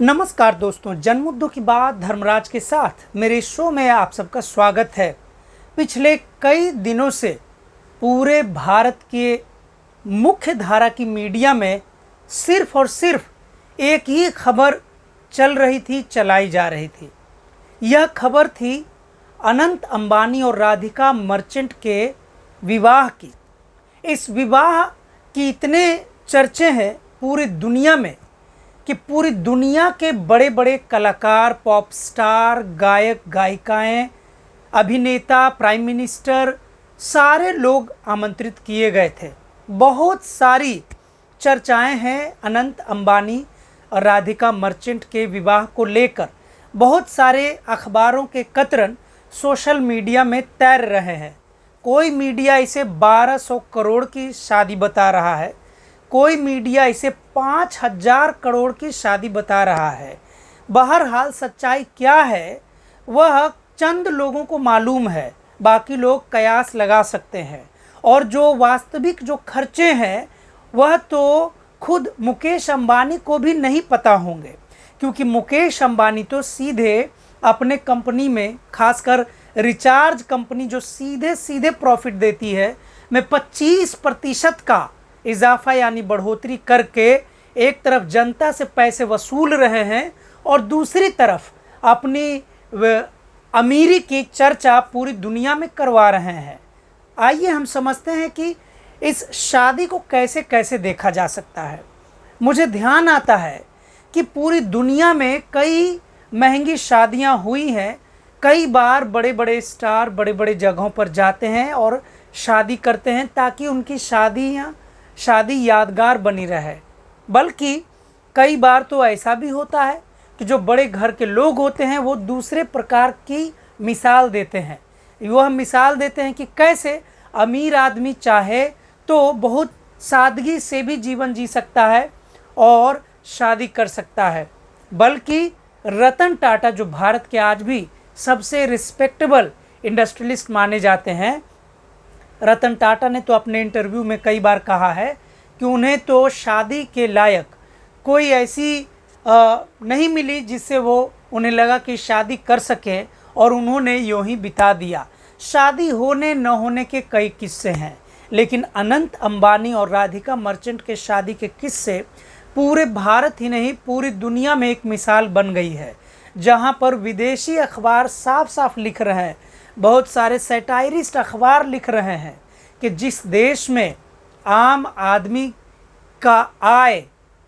नमस्कार दोस्तों, जन मुद्दों की बात धर्मराज के साथ मेरे शो में आप सबका स्वागत है। पिछले कई दिनों से पूरे भारत के मुख्य धारा की मीडिया में सिर्फ और सिर्फ एक ही खबर चल रही थी, चलाई जा रही थी। यह खबर थी अनंत अंबानी और राधिका मर्चेंट के विवाह की। इस विवाह की इतने चर्चे हैं पूरी दुनिया में कि पूरी दुनिया के बड़े बड़े कलाकार, पॉप स्टार, गायक गायिकाएं, अभिनेता, प्राइम मिनिस्टर, सारे लोग आमंत्रित किए गए थे। बहुत सारी चर्चाएं हैं अनंत अंबानी और राधिका मर्चेंट के विवाह को लेकर। बहुत सारे अखबारों के कतरन सोशल मीडिया में तैर रहे हैं। कोई मीडिया इसे 1200 करोड़ की शादी बता रहा है, कोई मीडिया इसे 5000 करोड़ की शादी बता रहा है। बहरहाल सच्चाई क्या है वह चंद लोगों को मालूम है, बाकी लोग कयास लगा सकते हैं। और जो वास्तविक जो खर्चे हैं वह तो खुद मुकेश अंबानी को भी नहीं पता होंगे, क्योंकि मुकेश अंबानी तो सीधे अपने कंपनी में, खासकर रिचार्ज कंपनी जो सीधे सीधे प्रॉफिट देती है, में 25% का इजाफा यानी बढ़ोतरी करके एक तरफ जनता से पैसे वसूल रहे हैं और दूसरी तरफ अपनी अमीरी की चर्चा पूरी दुनिया में करवा रहे हैं। आइए हम समझते हैं कि इस शादी को कैसे कैसे देखा जा सकता है। मुझे ध्यान आता है कि पूरी दुनिया में कई महंगी शादियां हुई हैं। कई बार बड़े बड़े स्टार बड़े बड़े जगहों पर जाते हैं और शादी करते हैं ताकि उनकी शादी यादगार बनी रहे। बल्कि कई बार तो ऐसा भी होता है कि जो बड़े घर के लोग होते हैं वो दूसरे प्रकार की मिसाल देते हैं। वह मिसाल देते हैं कि कैसे अमीर आदमी चाहे तो बहुत सादगी से भी जीवन जी सकता है और शादी कर सकता है। बल्कि रतन टाटा, जो भारत के आज भी सबसे रिस्पेक्टेबल इंडस्ट्रियलिस्ट माने जाते हैं, रतन टाटा ने तो अपने इंटरव्यू में कई बार कहा है कि उन्हें तो शादी के लायक कोई ऐसी नहीं मिली जिससे वो उन्हें लगा कि शादी कर सके, और उन्होंने यूं ही बिता दिया। शादी होने न होने के कई किस्से हैं, लेकिन अनंत अंबानी और राधिका मर्चेंट के शादी के किस्से पूरे भारत ही नहीं पूरी दुनिया में एक मिसाल बन गई है। जहां पर विदेशी अखबार साफ साफ लिख रहे हैं, बहुत सारे सैटायरिस्ट अखबार लिख रहे हैं कि जिस देश में आम आदमी का आय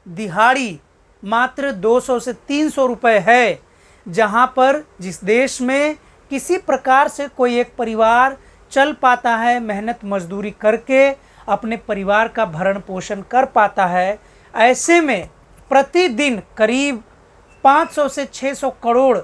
दिहाड़ी मात्र 200 से 300 रुपये है, जहां पर जिस देश में किसी प्रकार से कोई एक परिवार चल पाता है, मेहनत मजदूरी करके अपने परिवार का भरण पोषण कर पाता है, ऐसे में प्रतिदिन करीब 500 से 600 करोड़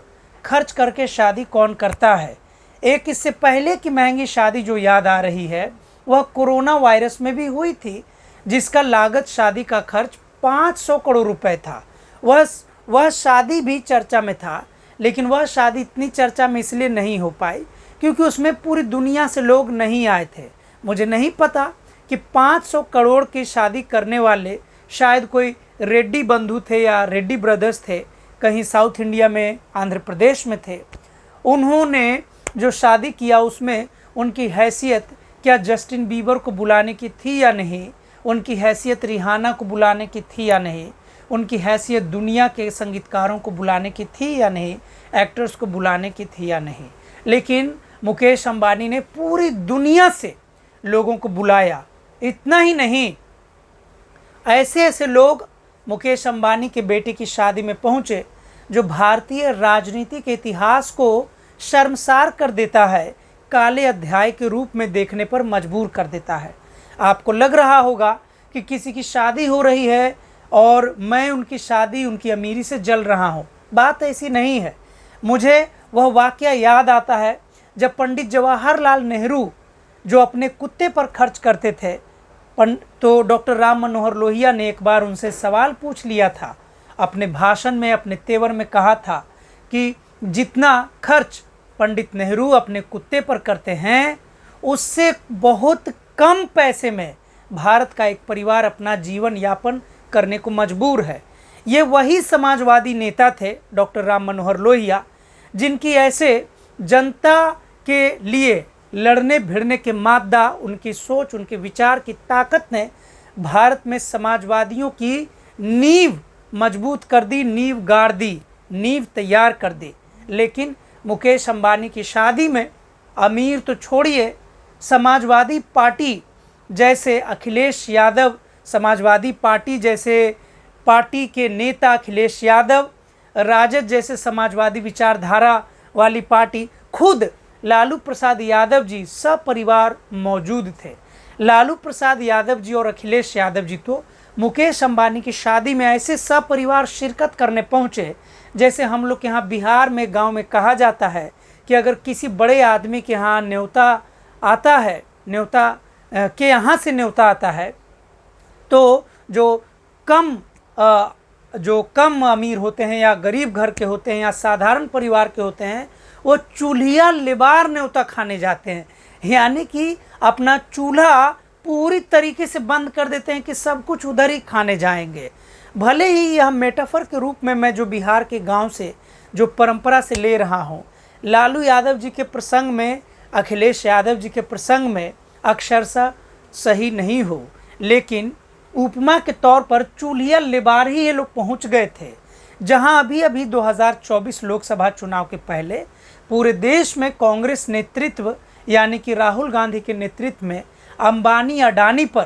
खर्च करके शादी कौन करता है। एक इससे पहले की महंगी शादी जो याद आ रही है वह कोरोना वायरस में भी हुई थी, जिसका लागत शादी का खर्च 500 करोड़ रुपए था। वह शादी भी चर्चा में था, लेकिन वह शादी इतनी चर्चा में इसलिए नहीं हो पाई क्योंकि उसमें पूरी दुनिया से लोग नहीं आए थे। मुझे नहीं पता कि 500 करोड़ की शादी करने वाले शायद कोई रेड्डी बंधु थे या रेड्डी ब्रदर्स थे, कहीं साउथ इंडिया में आंध्र प्रदेश में थे। उन्होंने जो शादी किया उसमें उनकी हैसियत क्या जस्टिन बीबर को बुलाने की थी या नहीं, उनकी हैसियत रिहाना को बुलाने की थी या नहीं, उनकी हैसियत दुनिया के संगीतकारों को बुलाने की थी या नहीं, एक्टर्स को बुलाने की थी या नहीं, लेकिन मुकेश अंबानी ने पूरी दुनिया से लोगों को बुलाया। इतना ही नहीं, ऐसे ऐसे लोग मुकेश अंबानी के बेटे की शादी में पहुंचे जो भारतीय राजनीति के इतिहास को शर्मसार कर देता है, काले अध्याय के रूप में देखने पर मजबूर कर देता है। आपको लग रहा होगा कि किसी की शादी हो रही है और मैं उनकी शादी, उनकी अमीरी से जल रहा हूँ। बात ऐसी नहीं है। मुझे वह वाकया याद आता है जब पंडित जवाहरलाल नेहरू जो अपने कुत्ते पर खर्च करते थे, तो डॉक्टर राम मनोहर लोहिया ने एक बार उनसे सवाल पूछ लिया था। अपने भाषण में, अपने तेवर में कहा था कि जितना खर्च पंडित नेहरू अपने कुत्ते पर करते हैं उससे बहुत कम पैसे में भारत का एक परिवार अपना जीवन यापन करने को मजबूर है। ये वही समाजवादी नेता थे डॉक्टर राम मनोहर लोहिया, जिनकी ऐसे जनता के लिए लड़ने भिड़ने के मादा, उनकी सोच, उनके विचार की ताकत ने भारत में समाजवादियों की नींव मजबूत कर दी, नींव गाड़ दी, नींव तैयार कर दी। लेकिन मुकेश अंबानी की शादी में अमीर तो छोड़िए, समाजवादी पार्टी जैसे अखिलेश यादव, समाजवादी पार्टी जैसे पार्टी के नेता अखिलेश यादव, राजद जैसे समाजवादी विचारधारा वाली पार्टी, खुद लालू प्रसाद यादव जी सपरिवार मौजूद थे। लालू प्रसाद यादव जी और अखिलेश यादव जी तो मुकेश अंबानी की शादी में ऐसे सपरिवार शिरकत करने पहुँचे जैसे हम लोग के यहाँ बिहार में गांव में कहा जाता है कि अगर किसी बड़े आदमी के यहाँ न्योता आता है, न्योता के यहाँ से न्योता आता है, तो जो कम अमीर होते हैं या गरीब घर के होते हैं या साधारण परिवार के होते हैं, वो चूल्हिया लेबार न्योता खाने जाते हैं। यानी कि अपना चूल्हा पूरी तरीके से बंद कर देते हैं कि सब कुछ उधर ही खाने जाएंगे। भले ही यह मेटाफर के रूप में मैं जो बिहार के गांव से जो परंपरा से ले रहा हूं, लालू यादव जी के प्रसंग में, अखिलेश यादव जी के प्रसंग में अक्षरशः सही नहीं हो, लेकिन उपमा के तौर पर चूल्हिया लेबार ही ये लोग पहुंच गए थे। जहां अभी 2024 लोकसभा चुनाव के पहले पूरे देश में कांग्रेस नेतृत्व यानी कि राहुल गांधी के नेतृत्व में अंबानी अडानी पर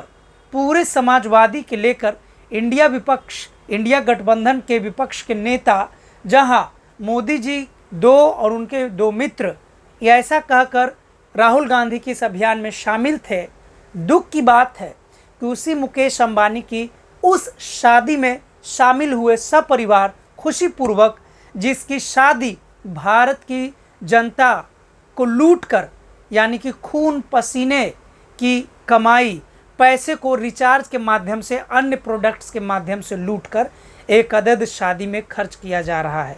पूरे समाजवादी के लेकर इंडिया गठबंधन के विपक्ष के नेता, जहां मोदी जी और उनके दो मित्र ऐसा कहकर राहुल गांधी के इस अभियान में शामिल थे। दुख की बात है कि उसी मुकेश अंबानी की उस शादी में शामिल हुए सपरिवार खुशीपूर्वक, जिसकी शादी भारत की जनता को लूटकर, यानी कि खून पसीने की कमाई, पैसे को रिचार्ज के माध्यम से, अन्य प्रोडक्ट्स के माध्यम से लूटकर एक अदद शादी में खर्च किया जा रहा है।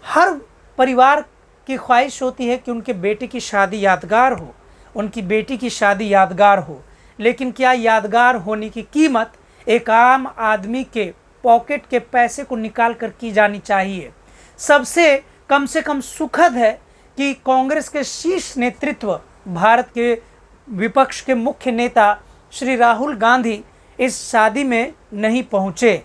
हर परिवार की ख्वाहिश होती है कि उनके बेटे की शादी यादगार हो, उनकी बेटी की शादी यादगार हो, लेकिन क्या यादगार होने की कीमत एक आम आदमी के पॉकेट के पैसे को निकाल कर की जानी चाहिए। सबसे कम से कम सुखद है कि कांग्रेस के शीर्ष नेतृत्व, भारत के विपक्ष के मुख्य नेता श्री राहुल गांधी इस शादी में नहीं पहुंचे।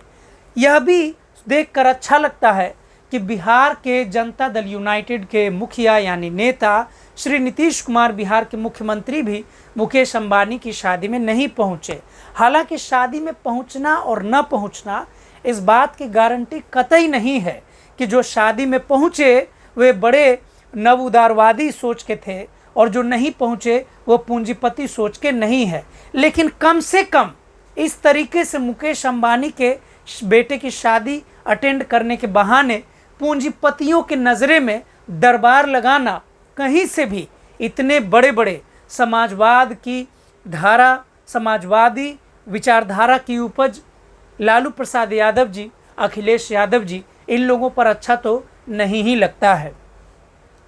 यह भी देखकर अच्छा लगता है कि बिहार के जनता दल यूनाइटेड के मुखिया यानी नेता श्री नीतीश कुमार, बिहार के मुख्यमंत्री भी मुकेश अंबानी की शादी में नहीं पहुंचे। हालांकि शादी में पहुंचना और न पहुंचना इस बात की गारंटी कतई नहीं है कि जो शादी में पहुंचे वे बड़े नव उदारवादी सोच के थे और जो नहीं पहुंचे वो पूंजीपति सोच के नहीं है। लेकिन कम से कम इस तरीके से मुकेश अंबानी के बेटे की शादी अटेंड करने के बहाने पूंजीपतियों के नज़रे में दरबार लगाना, कहीं से भी इतने बड़े बड़े समाजवाद की धारा, समाजवादी विचारधारा की उपज लालू प्रसाद यादव जी, अखिलेश यादव जी, इन लोगों पर अच्छा तो नहीं ही लगता है।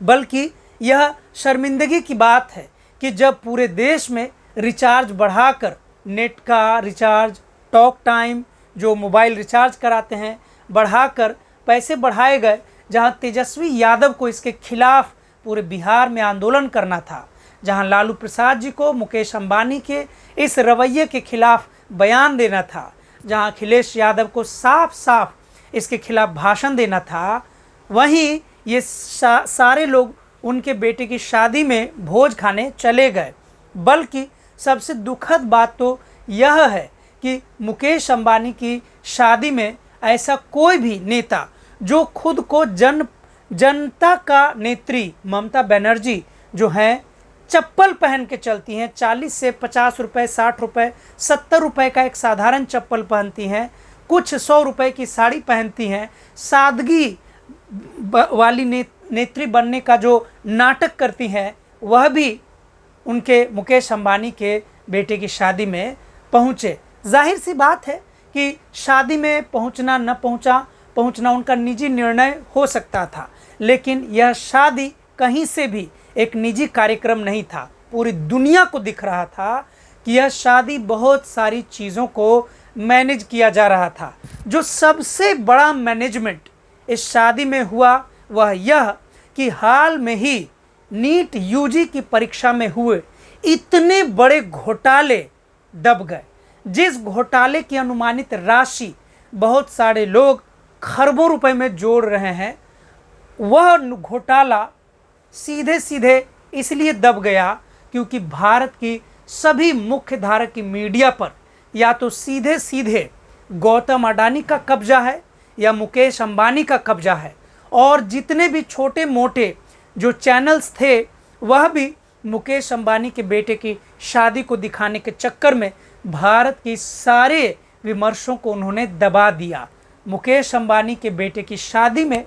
बल्कि यह शर्मिंदगी की बात है कि जब पूरे देश में रिचार्ज बढ़ाकर, नेट का रिचार्ज, टॉक टाइम, जो मोबाइल रिचार्ज कराते हैं, बढ़ाकर पैसे बढ़ाए गए, जहां तेजस्वी यादव को इसके खिलाफ पूरे बिहार में आंदोलन करना था, जहां लालू प्रसाद जी को मुकेश अंबानी के इस रवैये के खिलाफ बयान देना था, जहां अखिलेश यादव को साफ साफ इसके खिलाफ भाषण देना था, वहीं ये सारे लोग उनके बेटे की शादी में भोज खाने चले गए। बल्कि सबसे दुखद बात तो यह है कि मुकेश अंबानी की शादी में ऐसा कोई भी नेता जो खुद को जनता का नेत्री, ममता बनर्जी जो हैं, चप्पल पहन के चलती हैं, 40 से 50 रुपये, 60 रुपये, 70 रुपये का एक साधारण चप्पल पहनती हैं, कुछ 100 रुपये की साड़ी पहनती हैं, सादगी वाली नेत्री बनने का जो नाटक करती हैं, वह भी उनके मुकेश अंबानी के बेटे की शादी में पहुँचे। जाहिर सी बात है कि शादी में पहुँचना न पहुँचना उनका निजी निर्णय हो सकता था, लेकिन यह शादी कहीं से भी एक निजी कार्यक्रम नहीं था। पूरी दुनिया को दिख रहा था कि यह शादी बहुत सारी चीज़ों को मैनेज किया जा रहा था। जो सबसे बड़ा मैनेजमेंट इस शादी में हुआ वह यह कि हाल में ही नीट यूजी की परीक्षा में हुए इतने बड़े घोटाले दब गए, जिस घोटाले की अनुमानित राशि बहुत सारे लोग खरबों रुपए में जोड़ रहे हैं, वह घोटाला सीधे सीधे इसलिए दब गया क्योंकि भारत की सभी मुख्य धारा की मीडिया पर या तो सीधे सीधे गौतम अडानी का कब्जा है या मुकेश अंबानी का कब्जा है, और जितने भी छोटे मोटे जो चैनल्स थे वह भी मुकेश अंबानी के बेटे की शादी को दिखाने के चक्कर में भारत की सारे विमर्शों को उन्होंने दबा दिया। मुकेश अंबानी के बेटे की शादी में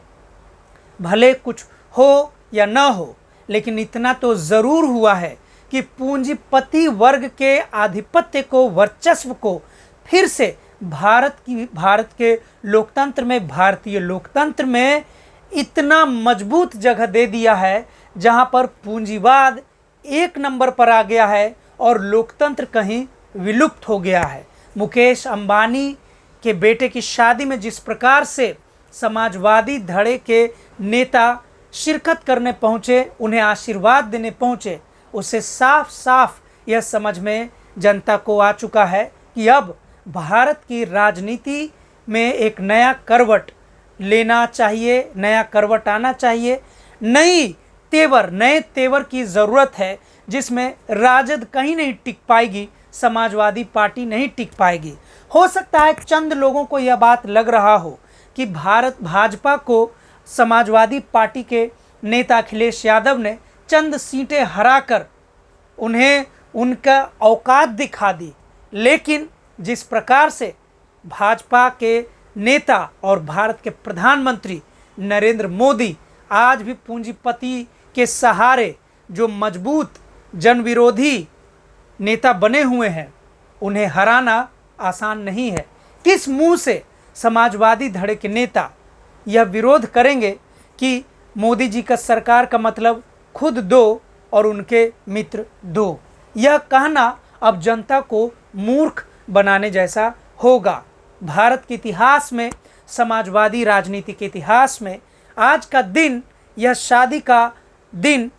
भले कुछ हो या न हो, लेकिन इतना तो ज़रूर हुआ है कि पूंजीपति वर्ग के आधिपत्य को, वर्चस्व को फिर से भारत के लोकतंत्र में, भारतीय लोकतंत्र में इतना मजबूत जगह दे दिया है जहां पर पूंजीवाद एक नंबर पर आ गया है और लोकतंत्र कहीं विलुप्त हो गया है। मुकेश अंबानी के बेटे की शादी में जिस प्रकार से समाजवादी धड़े के नेता शिरकत करने पहुँचे, उन्हें आशीर्वाद देने पहुँचे, उससे साफ साफ यह समझ में जनता को आ चुका है कि अब भारत की राजनीति में एक नया करवट लेना चाहिए, नया करवट आना चाहिए। नए तेवर की ज़रूरत है, जिसमें राजद कहीं नहीं टिक पाएगी, समाजवादी पार्टी नहीं टिक पाएगी। हो सकता है चंद लोगों को यह बात लग रहा हो कि भाजपा को समाजवादी पार्टी के नेता अखिलेश यादव ने चंद सीटें हराकर उन्हें उनका औकात दिखा दी, लेकिन जिस प्रकार से भाजपा के नेता और भारत के प्रधानमंत्री नरेंद्र मोदी आज भी पूंजीपति के सहारे जो मजबूत जनविरोधी नेता बने हुए हैं, उन्हें हराना आसान नहीं है। किस मुंह से समाजवादी धड़े के नेता यह विरोध करेंगे कि मोदी जी का सरकार का मतलब खुद दो और उनके मित्र दो? यह कहना अब जनता को मूर्ख बनाने जैसा होगा। भारत के इतिहास में, समाजवादी राजनीति के इतिहास में आज का दिन, यह शादी का दिन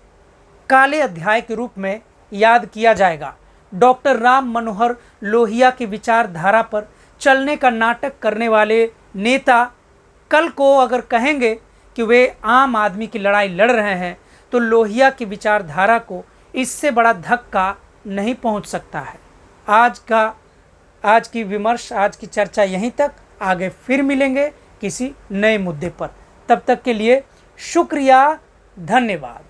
काले अध्याय के रूप में याद किया जाएगा। डॉक्टर राम मनोहर लोहिया की विचारधारा पर चलने का नाटक करने वाले नेता कल को अगर कहेंगे कि वे आम आदमी की लड़ाई लड़ रहे हैं, तो लोहिया की विचारधारा को इससे बड़ा धक्का नहीं पहुंच सकता है। आज की विमर्श, आज की चर्चा यहीं तक। आगे फिर मिलेंगे किसी नए मुद्दे पर। तब तक के लिए शुक्रिया, धन्यवाद।